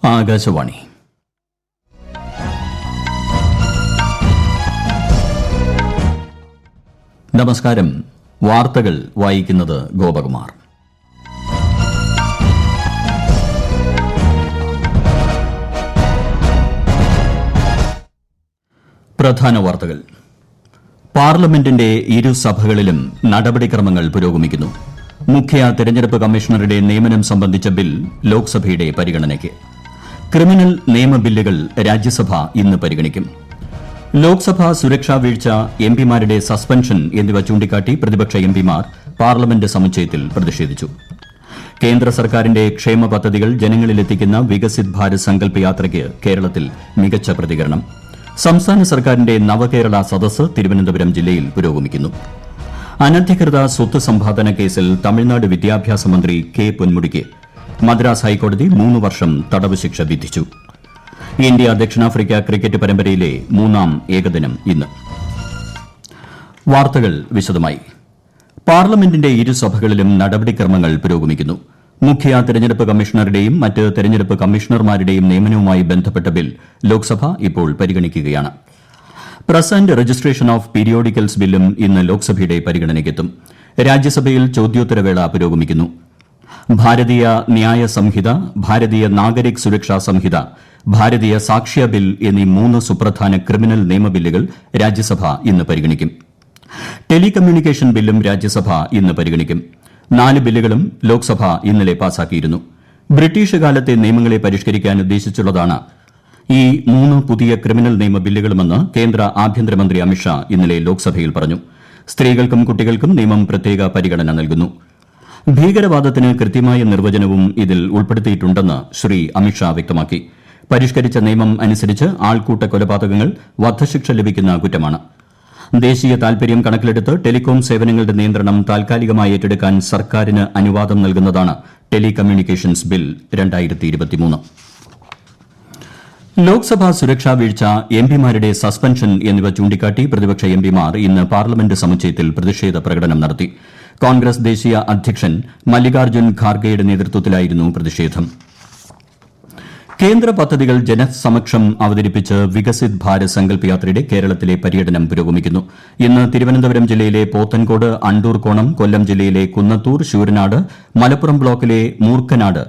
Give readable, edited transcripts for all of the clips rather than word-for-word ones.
ആകാശവാണി. നമസ്കാരം. വാർത്തകൾ വായിക്കുന്നത് ഗോപകുമാർ. പ്രധാന വാർത്തകൾ. പാർലമെന്റിന്റെ ഇരുസഭകളിലും നടപടിക്രമങ്ങൾ പുരോഗമിക്കുന്നു. മുഖ്യ തെരഞ്ഞെടുപ്പ് കമ്മീഷണറുടെ നിയമനം സംബന്ധിച്ച ബിൽ ലോക്സഭയുടെ പരിഗണനയ്ക്ക്. ക്രിമിനൽ നിയമ ബില്ലുകൾ രാജ്യസഭ ഇന്ന് പരിഗണിക്കും. ലോക്സഭാ സുരക്ഷാ വീഴ്ച, എംപിമാരുടെ സസ്പെൻഷൻ എന്നിവ ചൂണ്ടിക്കാട്ടി പ്രതിപക്ഷ എംപിമാർ പാർലമെന്റ് സമുച്ചയത്തിൽ പ്രതിഷേധിച്ചു. കേന്ദ്ര സർക്കാരിന്റെ ക്ഷേമ പദ്ധതികൾ ജനങ്ങളിലെത്തിക്കുന്ന വികസിത് ഭാരത് സങ്കല്പ് യാത്രയ്ക്ക് കേരളത്തിൽ മികച്ച പ്രതികരണം. സംസ്ഥാന സർക്കാരിന്റെ നവകേരള സദസ്സ് തിരുവനന്തപുരം ജില്ലയിൽ പുരോഗമിക്കുന്നു. അനധികൃത സ്വത്ത് സമ്പാദന കേസിൽ തമിഴ്നാട് വിദ്യാഭ്യാസ മന്ത്രി കെ പൊന്മുടിക്ക് മദ്രാസ് ഹൈക്കോടതി 3 വർഷം തടവ് ശിക്ഷ വിധിച്ചു. ഇന്ത്യ ദക്ഷിണാഫ്രിക്ക ക്രിക്കറ്റ് പരമ്പരയിലെ 3ാം ഏകദിനം ഇന്ന്. വാർത്തകൾ വിശദമായി. പാർലമെന്റിന്റെ ഇരുസഭകളിലും നടപടിക്രമങ്ങൾ പുരോഗമിക്കുന്നു. മുഖ്യ തെരഞ്ഞെടുപ്പ് കമ്മീഷണറുടെയും മറ്റ് തെരഞ്ഞെടുപ്പ് കമ്മീഷണർമാരുടെയും നിയമനവുമായി ബന്ധപ്പെട്ട ബിൽ ലോക്സഭ ഇപ്പോൾ പരിഗണിക്കുകയാണ്. Press and registration of periodicals ബില്ലും ഇന്ന് ലോക്സഭയുടെ പരിഗണനയ്ക്കെത്തും. രാജ്യസഭയിൽ ചോദ്യോത്തരവേള പുരോഗമിക്കുന്നു. ഭാരതീയ ന്യായ സംഹിത, ഭാരതീയ നാഗരിക് സുരക്ഷാ സംഹിത, ഭാരതീയ സാക്ഷ്യ ബിൽ എന്നീ 3 സുപ്രധാന ക്രിമിനൽ നിയമ ബില്ലുകൾ രാജ്യസഭ ഇന്ന് പരിഗണിക്കും. ടെലികമ്മ്യൂണിക്കേഷൻ ബില്ലും രാജ്യസഭ ഇന്ന് പരിഗണിക്കും. 4 ബില്ലുകളും ലോക്സഭ ഇന്നലെ പാസാക്കിയിരുന്നു. ബ്രിട്ടീഷ് കാലത്തെ നിയമങ്ങളെ പരിഷ്കരിക്കാൻ ഉദ്ദേശിച്ചുള്ളതാണ് ഈ 3 പുതിയ ക്രിമിനൽ നിയമ ബില്ലുകളുമെന്ന് കേന്ദ്ര ആഭ്യന്തരമന്ത്രി അമിത്ഷാ ഇന്നലെ ലോക്സഭയിൽ പറഞ്ഞു. സ്ത്രീകൾക്കും കുട്ടികൾക്കും നിയമം പ്രത്യേക പരിഗണന നൽകുന്നു. ഭീകരവാദത്തിന് കൃത്യമായ നിർവചനവും ഇതിൽ ഉൾപ്പെടുത്തിയിട്ടുണ്ടെന്ന് ശ്രീ അമിത്ഷാ വ്യക്തമാക്കി. പരിഷ്കരിച്ച നിയമം അനുസരിച്ച് ആൾക്കൂട്ട കൊലപാതകങ്ങൾ വധശിക്ഷ ലഭിക്കുന്ന കുറ്റമാണ്. ദേശീയ താൽപര്യം കണക്കിലെടുത്ത് ടെലികോം സേവനങ്ങളുടെ നിയന്ത്രണം താൽക്കാലികമായി ഏറ്റെടുക്കാൻ സർക്കാരിന് അനുവാദം നൽകുന്നതാണ് ടെലികമ്മ്യൂണിക്കേഷൻസ് ബിൽ 2023. ലോക്സഭാ സുരക്ഷാ വീഴ്ച, എംപിമാരുടെ സസ്പെൻഷൻ എന്നിവ ചൂണ്ടിക്കാട്ടി പ്രതിപക്ഷ എംപിമാർ ഇന്ന് പാർലമെന്റ് സമുച്ചയത്തിൽ പ്രതിഷേധ പ്രകടനം നടത്തി. കോൺഗ്രസ് ദേശീയ അധ്യക്ഷൻ മല്ലികാർജ്ജുൻ ഖാർഗെയുടെ നേതൃത്വത്തിലായിരുന്നു പ്രതിഷേധം. കേന്ദ്ര പദ്ധതികൾ ജനസമക്ഷം അവതരിപ്പിച്ച് വികസിത് ഭാരത് സങ്കല്പ് യാത്രയുടെ കേരളത്തിലെ പര്യടനം പുരോഗമിക്കുന്നു. ഇന്ന് തിരുവനന്തപുരം ജില്ലയിലെ പോത്തൻകോട്, അണ്ടൂർകോണം, കൊല്ലം ജില്ലയിലെ കുന്നത്തൂർ, ശൂരനാട്, മലപ്പുറം ബ്ലോക്കിലെ മൂർക്കനാട്,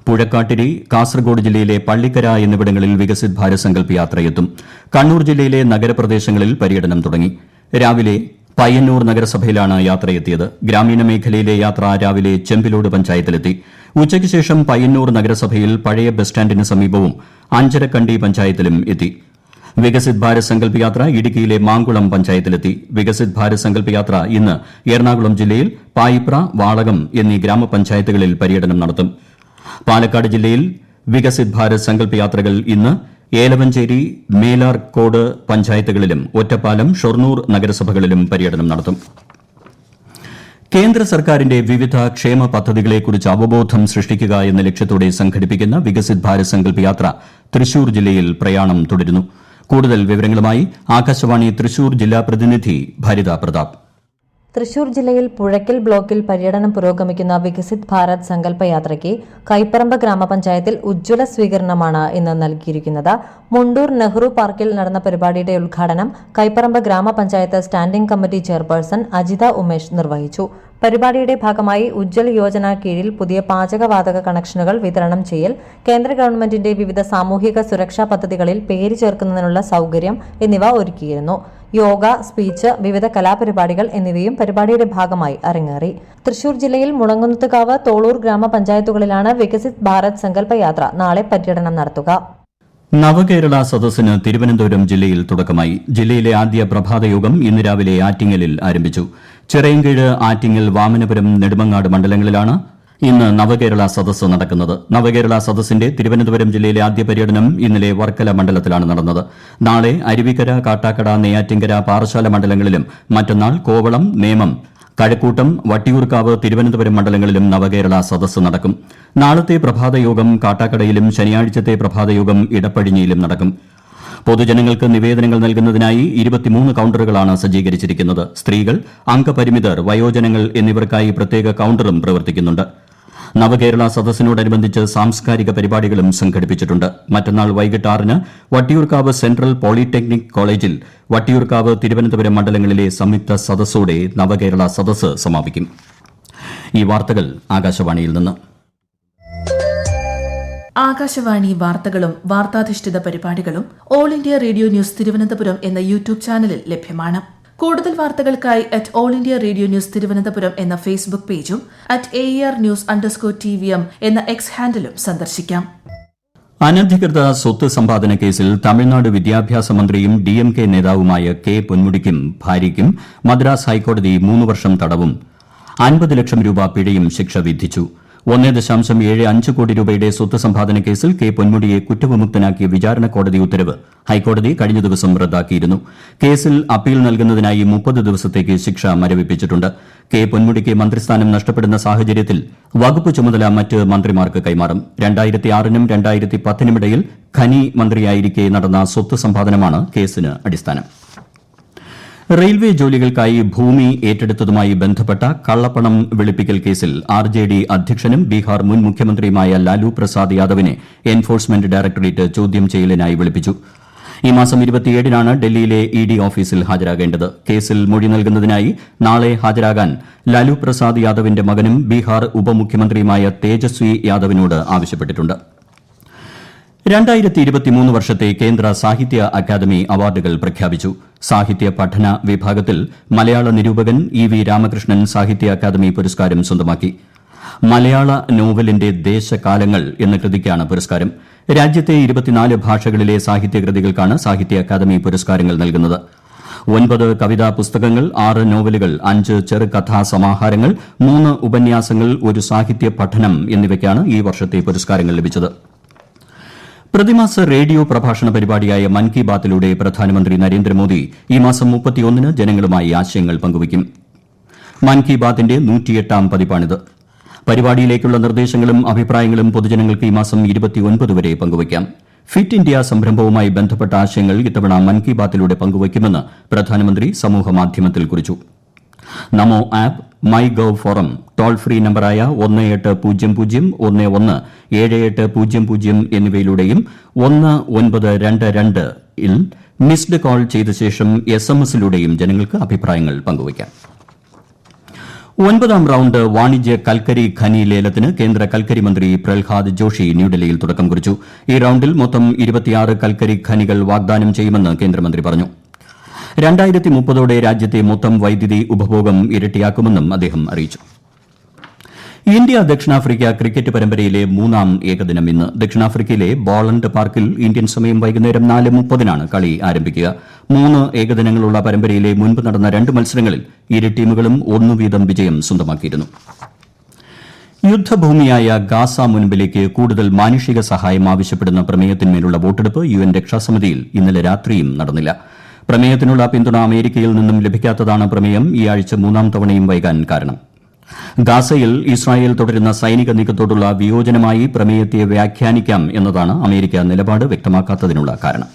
പുഴക്കാട്ടിരി, കാസർഗോഡ് ജില്ലയിലെ പള്ളിക്കര എന്നിവിടങ്ങളിൽ വികസിത് ഭാരത് സങ്കല്പ് യാത്രയെത്തും. കണ്ണൂർ ജില്ലയിലെ നഗരപ്രദേശങ്ങളിൽ പര്യടനം തുടങ്ങി. രാവിലെ പയ്യന്നൂർ നഗരസഭയിലാണ് യാത്രയെത്തിയത്. ഗ്രാമീണ മേഖലയിലെ യാത്ര രാവിലെ ചെമ്പിലോട് പഞ്ചായത്തിലെത്തി. ഉച്ചയ്ക്ക് ശേഷം പയ്യന്നൂർ നഗരസഭയിൽ പഴയ ബസ് സ്റ്റാൻഡിന് സമീപവും അഞ്ചരക്കണ്ടി പഞ്ചായത്തിലും എത്തി. വികസിത് ഭാരത് സങ്കല്പ് യാത്ര ഇടുക്കിയിലെ മാങ്കുളം പഞ്ചായത്തിലെത്തി. വികസിത് ഭാരത് സങ്കല്പ് യാത്ര ഇന്ന് എറണാകുളം ജില്ലയിൽ പായിപ്ര, വാളകം എന്നീ ഗ്രാമപഞ്ചായത്തുകളിൽ പര്യടനം നടത്തും. പാലക്കാട് ജില്ലയിൽ വികസിത് ഭാരത് സങ്കല്പ് യാത്രകൾ ഇന്ന് ഏലവഞ്ചേരി, മേലാർകോട് പഞ്ചായത്തുകളിലും ഒറ്റപ്പാലം, ഷൊർണൂർ നഗരസഭകളിലും പര്യടനം നടത്തും. കേന്ദ്ര സർക്കാരിന്റെ വിവിധ ക്ഷേമ പദ്ധതികളെക്കുറിച്ച് അവബോധം സൃഷ്ടിക്കുക എന്ന ലക്ഷ്യത്തോടെ സംഘടിപ്പിക്കുന്ന വികസിത് ഭാരത് സങ്കല്പ് യാത്ര തൃശൂർ ജില്ലയിൽ പ്രയാണം തുടരുന്നു. കൂടുതൽ വിവരങ്ങളുമായി ആകാശവാണി തൃശൂർ ജില്ലാ പ്രതിനിധി ഭരിത പ്രതാപ്. തൃശൂർ ജില്ലയിൽ പുഴയ്ക്കൽ ബ്ലോക്കിൽ പര്യടനം പുരോഗമിക്കുന്ന വികസിത് ഭാരത് സങ്കല്പ യാത്രയ്ക്ക് കൈപ്പറമ്പ് ഗ്രാമപഞ്ചായത്തിൽ ഉജ്ജ്വല സ്വീകരണമാണ് ഇന്ന് നൽകിയിരിക്കുന്നത്. മുണ്ടൂർ നെഹ്റു പാർക്കിൽ നടന്ന പരിപാടിയുടെ ഉദ്ഘാടനം കൈപ്പറമ്പ് ഗ്രാമപഞ്ചായത്ത് standing committee chairperson Ajitha Umesh നിർവഹിച്ചു. പരിപാടിയുടെ ഭാഗമായി ഉജ്ജ്വൽ യോജന കീഴിൽ പുതിയ പാചകവാതക കണക്ഷനുകൾ വിതരണം ചെയ്യൽ, കേന്ദ്ര ഗവൺമെന്റിന്റെ വിവിധ സാമൂഹിക സുരക്ഷാ പദ്ധതികളിൽ പേര് ചേർക്കുന്നതിനുള്ള സൌകര്യം എന്നിവ ഒരുക്കിയിരുന്നു. യോഗ, സ്പീച്ച്, വിവിധ കലാപരിപാടികൾ എന്നിവയും പരിപാടിയുടെ ഭാഗമായി അരങ്ങേറി. തൃശൂർ ജില്ലയിൽ മുളങ്കുന്നത്തുകാവ്, തോളൂർ ഗ്രാമപഞ്ചായത്തുകളിലാണ് വികസിത് ഭാരത് സങ്കല്പ യാത്ര നാളെ പര്യടനം നടത്തുക. നവകേരള സദസ്സിന് തിരുവനന്തപുരം ജില്ലയിൽ തുടക്കമായി. ജില്ലയിലെ ആദ്യ പ്രഭാതയോഗം ഇന്ന് രാവിലെ ആറ്റിങ്ങലിൽ ആരംഭിച്ചു. ചിറയൻകീഴ്, ആറ്റിങ്ങൽ, വാമനപുരം, നെടുമങ്ങാട് മണ്ഡലങ്ങളിലാണ് ഇന്ന് നവകേരള സദസ്സ് നടക്കുന്നത്. നവകേരള സദസ്സിന്റെ തിരുവനന്തപുരം ജില്ലയിലെ ആദ്യ പര്യടനം ഇന്നലെ വർക്കല മണ്ഡലത്തിലാണ് നടന്നത്. നാളെ അരുവിക്കര, കാട്ടാക്കട, നെയ്യാറ്റിൻകര, പാറശാല മണ്ഡലങ്ങളിലും മറ്റന്നാൾ കോവളം, നേമം, കഴക്കൂട്ടം, വട്ടിയൂർക്കാവ്, തിരുവനന്തപുരം മണ്ഡലങ്ങളിലും നവകേരള സദസ്സ് നടക്കും. നാളത്തെ പ്രഭാതയോഗം കാട്ടാക്കടയിലും ശനിയാഴ്ചത്തെ പ്രഭാതയോഗം ഇടപ്പഴിഞ്ഞിയിലും നടക്കും. പൊതുജനങ്ങൾക്ക് നിവേദനങ്ങൾ നൽകുന്നതിനായി 23 കൌണ്ടറുകളാണ് സജ്ജീകരിച്ചിരിക്കുന്നത്. സ്ത്രീകൾ, അംഗപരിമിതർ, വയോജനങ്ങൾ എന്നിവർക്കായി പ്രത്യേക കൌണ്ടറും പ്രവർത്തിക്കുന്നുണ്ട്. നവകേരള സദസ്സിനോടനുബന്ധിച്ച് സാംസ്കാരിക പരിപാടികളും സംഘടിപ്പിച്ചിട്ടുണ്ട്. മറ്റന്നാൾ വൈകിട്ട് 6-ന് വട്ടിയൂർക്കാവ് സെൻട്രൽ പോളിടെക്നിക് കോളേജിൽ വട്ടിയൂർക്കാവ്, തിരുവനന്തപുരം മണ്ഡലങ്ങളിലെ സംയുക്ത സദസ്സോടെ നവകേരള സദസ്സ് സമാപിക്കും. ഈ വാർത്തകൾ ആകാശവാണിയിൽ നിന്ന്. ആകാശവാണി വാർത്തകളും വാർത്താധിഷ്ഠിത പരിപാടികളും all India radio news Thiruvananthapuram എന്ന യൂട്യൂബ് ചാനലിൽ ലഭ്യമാണ്. കൂടുതൽ വാർത്തകൾക്കായി @all India radio news Thiruvananthapuram എന്ന ഫേസ്ബുക്ക് പേജും @AER_News_ എന്ന എക്സ് ഹാൻഡിലും സന്ദർശിക്കാം. അനധികൃത സ്വത്ത് സമ്പാദന കേസിൽ തമിഴ്നാട് വിദ്യാഭ്യാസ മന്ത്രിയും DMK നേതാവുമായ കെ പൊന്മുടിക്കും ഭാര്യയ്ക്കും മദ്രാസ് ഹൈക്കോടതി 3 വർഷം തടവും 50 ലക്ഷം രൂപ പിഴയും ശിക്ഷ വിധിച്ചു. 1.75 കോടി രൂപയുടെ സ്വത്ത് സമ്പാദന കേസിൽ കെ പൊന്മുടിയെ കുറ്റവിമുക്തനാക്കിയ വിചാരണ കോടതി ഉത്തരവ് ഹൈക്കോടതി കഴിഞ്ഞ ദിവസം റദ്ദാക്കിയിരുന്നു. കേസിൽ അപ്പീൽ നൽകുന്നതിനായി 30 ദിവസത്തേക്ക് ശിക്ഷ മരവിപ്പിച്ചിട്ടുണ്ട്. കെ പൊന്മുടിക്ക് മന്ത്രിസ്ഥാനം നഷ്ടപ്പെടുന്ന സാഹചര്യത്തിൽ വകുപ്പ് ചുമതല മറ്റ് മന്ത്രിമാർക്ക് കൈമാറും. 2006-നും 2010-നും ഇടയിൽ ഖനി മന്ത്രിയായിരിക്കെ നടന്ന സ്വത്ത് സമ്പാദനമാണ് കേസിന് അടിസ്ഥാനം. റെയിൽവേ ജോലികൾക്കായി ഭൂമി ഏറ്റെടുത്തതുമായി ബന്ധപ്പെട്ട കള്ളപ്പണം വെളുപ്പിക്കൽ കേസിൽ RJD അധ്യക്ഷനും ബീഹാർ മുൻ മുഖ്യമന്ത്രിയുമായ ലാലു പ്രസാദ് യാദവിനെ എൻഫോഴ്സ്മെന്റ് ഡയറക്ടറേറ്റ് ചോദ്യം ചെയ്യലിനായി വിളിപ്പിച്ചു. ഈ മാസം 27-നാണ് ഡൽഹിയിലെ ED ഓഫീസിൽ ഹാജരാകേണ്ടത്. കേസിൽ മൊഴി നൽകുന്നതിനായി നാളെ ഹാജരാകാൻ ലാലു പ്രസാദ് യാദവിന്റെ മകനും ബീഹാർ ഉപമുഖ്യമന്ത്രിയുമായ തേജസ്വി യാദവിനോട് ആവശ്യപ്പെട്ടിട്ടുണ്ട്. 2023 വർഷത്തെ കേന്ദ്ര സാഹിത്യ അക്കാദമി അവാർഡുകൾ പ്രഖ്യാപിച്ചു. സാഹിത്യ പഠന വിഭാഗത്തിൽ മലയാള നിരൂപകൻ EV രാമകൃഷ്ണൻ സാഹിത്യ അക്കാദമി പുരസ്കാരം സ്വന്തമാക്കി. മലയാള നോവലിന്റെ ദേശകാലങ്ങൾ എന്ന കൃതിക്കാണ് പുരസ്കാരം. രാജ്യത്തെ 24 ഭാഷകളിലെ സാഹിത്യകൃതികൾക്കാണ് സാഹിത്യ അക്കാദമി പുരസ്കാരങ്ങൾ നൽകുന്നത്. 9 കവിതാ പുസ്തകങ്ങൾ, 6 നോവലുകൾ, 5 ചെറുകഥാ സമാഹാരങ്ങൾ, 3 ഉപന്യാസങ്ങൾ, 1 സാഹിത്യ പഠനം എന്നിവയ്ക്കാണ് ഈ വർഷത്തെ പുരസ്കാരങ്ങൾ ലഭിച്ചത്. പ്രതിമാസ റേഡിയോ പ്രഭാഷണ പരിപാടിയായ മൻ കി ബാത്തിലൂടെ പ്രധാനമന്ത്രി നരേന്ദ്രമോദി ഈ മാസം 31-ന് ജനങ്ങളുമായി ആശയങ്ങൾ പങ്കുവയ്ക്കും. മൻ കി ബാത്തിന്റെ 108-ാം പതിപ്പാണിത്. പരിപാടിയിലേക്കുള്ള നിർദ്ദേശങ്ങളും അഭിപ്രായങ്ങളും പൊതുജനങ്ങൾക്ക് ഈ മാസം 29 വരെ പങ്കുവയ്ക്കാം. ഫിറ്റ് ഇന്ത്യ സംരംഭവുമായി ബന്ധപ്പെട്ട ആശയങ്ങൾ ഇത്തവണ മൻ കി ബാത്തിലൂടെ പങ്കുവയ്ക്കുമെന്ന് പ്രധാനമന്ത്രി സമൂഹമാധ്യമത്തിൽ കുറിച്ചു. NaMo app, my gov forum, toll free നമ്പറായ 1800-11-7800 എന്നിവയിലൂടെയും 1922-ൽ മിസ്ഡ് കോൾ ചെയ്ത ശേഷം SMS-ലൂടെയും ജനങ്ങൾക്ക് അഭിപ്രായങ്ങൾ പങ്കുവയ്ക്കാം. 9-ാം റൌണ്ട് വാണിജ്യ കൽക്കരി ഖനി ലേലത്തിന് കേന്ദ്ര കൽക്കരി മന്ത്രി പ്രഹ്ലാദ് ജോഷി ന്യൂഡൽഹിയിൽ തുടക്കം കുറിച്ചു. ഈ റൌണ്ടിൽ മൊത്തം 26 കൽക്കരി ഖനികൾ വാഗ്ദാനം ചെയ്യുമെന്ന് കേന്ദ്രമന്ത്രി പറഞ്ഞു. 2030-ഓടെ രാജ്യത്തെ മൊത്തം വൈദ്യുതി ഉപഭോഗം ഇരട്ടിയാക്കുമെന്നും അദ്ദേഹം അറിയിച്ചു. ഇന്ത്യ ദക്ഷിണാഫ്രിക്ക ക്രിക്കറ്റ് പരമ്പരയിലെ 3-ാം ഏകദിനം ഇന്ന്. ദക്ഷിണാഫ്രിക്കയിലെ ബോളണ്ട് പാർക്കിൽ ഇന്ത്യൻ സമയം വൈകുന്നേരം 4:30-നാണ് കളി ആരംഭിക്കുക. 3 ഏകദിനങ്ങളുള്ള പരമ്പരയിലെ മുൻപ് നടന്ന 2 മത്സരങ്ങളിൽ ഇരു ടീമുകളും 1 വീതം വിജയം സ്വന്തമാക്കിയിരുന്നു. യുദ്ധഭൂമിയായ ഗാസ മുൻപിലേക്ക് കൂടുതൽ മാനുഷിക സഹായം ആവശ്യപ്പെടുന്ന പ്രമേയത്തിന്മേലുള്ള വോട്ടെടുപ്പ് UN രക്ഷാസമിതിയിൽ ഇന്നലെ രാത്രിയും നടന്നില്ല. പ്രമേയത്തിനുള്ള പിന്തുണ അമേരിക്കയിൽ നിന്നും ലഭിക്കാത്തതാണ് പ്രമേയം ഈ ആഴ്ച 3-ാം തവണയും വൈകാൻ കാരണം. ഗാസയിൽ ഇസ്രായേൽ തുടരുന്ന സൈനിക നീക്കത്തോടുള്ള വിയോജനമായി പ്രമേയത്തെ വ്യാഖ്യാനിക്കാം എന്നതാണ് അമേരിക്ക നിലപാട് വ്യക്തമാക്കാത്തതിനുള്ള കാരണം.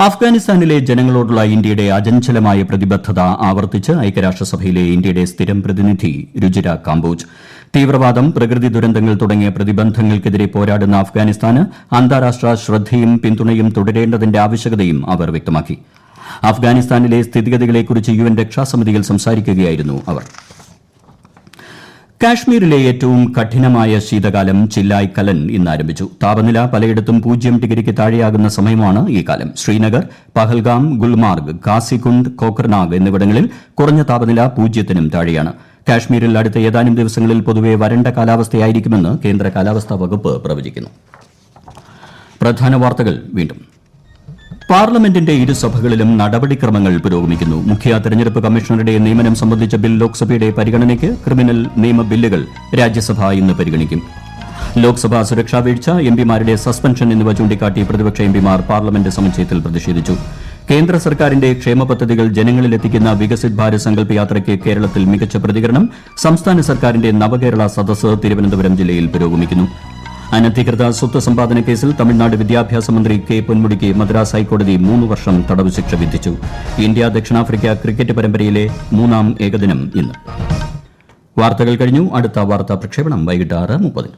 അഫ്ഗാനിസ്ഥാനിലെ ജനങ്ങളോടുള്ള ഇന്ത്യയുടെ അചഞ്ചലമായ പ്രതിബദ്ധത ആവർത്തിച്ച് ഐക്യരാഷ്ട്രസഭയിലെ ഇന്ത്യയുടെ സ്ഥിരം പ്രതിനിധി രുചിര കാംബോജ്. തീവ്രവാദം, പ്രകൃതി ദുരന്തങ്ങൾ തുടങ്ങിയ പ്രതിബന്ധങ്ങൾക്കെതിരെ പോരാടുന്ന അഫ്ഗാനിസ്ഥാന് അന്താരാഷ്ട്ര ശ്രദ്ധയും പിന്തുണയും തുടരേണ്ടതിന്റെ ആവശ്യകതയും അവർ വ്യക്തമാക്കി. അഫ്ഗാനിസ്ഥാനിലെ സ്ഥിതിഗതികളെക്കുറിച്ച് UN രക്ഷാസമിതിയിൽ സംസാരിക്കുകയായിരുന്നു അവർ. കാശ്മീരിലെ ഏറ്റവും കഠിനമായ ശീതകാലം ചില്ലായ് കലൻ ഇന്ന് ആരംഭിച്ചു. താപനില പലയിടത്തും 0 ഡിഗ്രിക്ക് താഴെയാകുന്ന സമയമാണ് ഈ കാലം. ശ്രീനഗർ, പഹൽഗാം, ഗുൽമാർഗ്, കാസികുണ്ട്, കോക്കർനാഗ് എന്നിവിടങ്ങളിൽ കുറഞ്ഞ താപനില 0-നും താഴെയാണ്. കാശ്മീരിൽ അടുത്ത ഏതാനും ദിവസങ്ങളിൽ പൊതുവെ വരണ്ട കാലാവസ്ഥയായിരിക്കുമെന്ന് കേന്ദ്ര കാലാവസ്ഥാ വകുപ്പ് പ്രവചിക്കുന്നു. പ്രധാന വാർത്തകൾ വീണ്ടും. പാർലമെന്റിന്റെ ഇരുസഭകളിലും നടപടിക്രമങ്ങൾ പുരോഗമിക്കുന്നു. മുഖ്യ തെരഞ്ഞെടുപ്പ് കമ്മീഷണറുടെ നിയമനം സംബന്ധിച്ച ബിൽ ലോക്സഭയുടെ പരിഗണനയ്ക്ക്. ക്രിമിനൽ നിയമ ബില്ലുകൾ രാജ്യസഭ ഇന്ന് പരിഗണിക്കും. ലോക്സഭാ സുരക്ഷാ വീഴ്ച, എംപിമാരുടെ സസ്പെൻഷൻ എന്നിവ ചൂണ്ടിക്കാട്ടി പ്രതിപക്ഷ എംപിമാർ പാർലമെന്റ് സമുച്ചയത്തിൽ പ്രതിഷേധിച്ചു. കേന്ദ്ര സർക്കാരിന്റെ ക്ഷേമ പദ്ധതികൾ ജനങ്ങളിലെത്തിക്കുന്ന വികസിത് ഭാരത് സങ്കല്പ് യാത്രയ്ക്ക് കേരളത്തിൽ മികച്ച പ്രതികരണം. സംസ്ഥാന സർക്കാരിന്റെ നവകേരള സദസ്സ് തിരുവനന്തപുരം ജില്ലയിൽ പുരോഗമിക്കുന്നു. അനധികൃത സ്വത്ത് സമ്പാദന കേസിൽ തമിഴ്നാട് വിദ്യാഭ്യാസ മന്ത്രി കെ പൊന്മുടിക്ക് മദ്രാസ് ഹൈക്കോടതി 3 വർഷം തടവ് ശിക്ഷ വിധിച്ചു. ഇന്ത്യ ദക്ഷിണാഫ്രിക്ക ക്രിക്കറ്റ് പരമ്പരയിലെ 3-ാം ഏകദിനം ഇന്ന്. വാർത്തകൾ കഴിഞ്ഞു. അടുത്ത വാർത്താ പ്രക്ഷേപണം വൈകിട്ട് 6:30.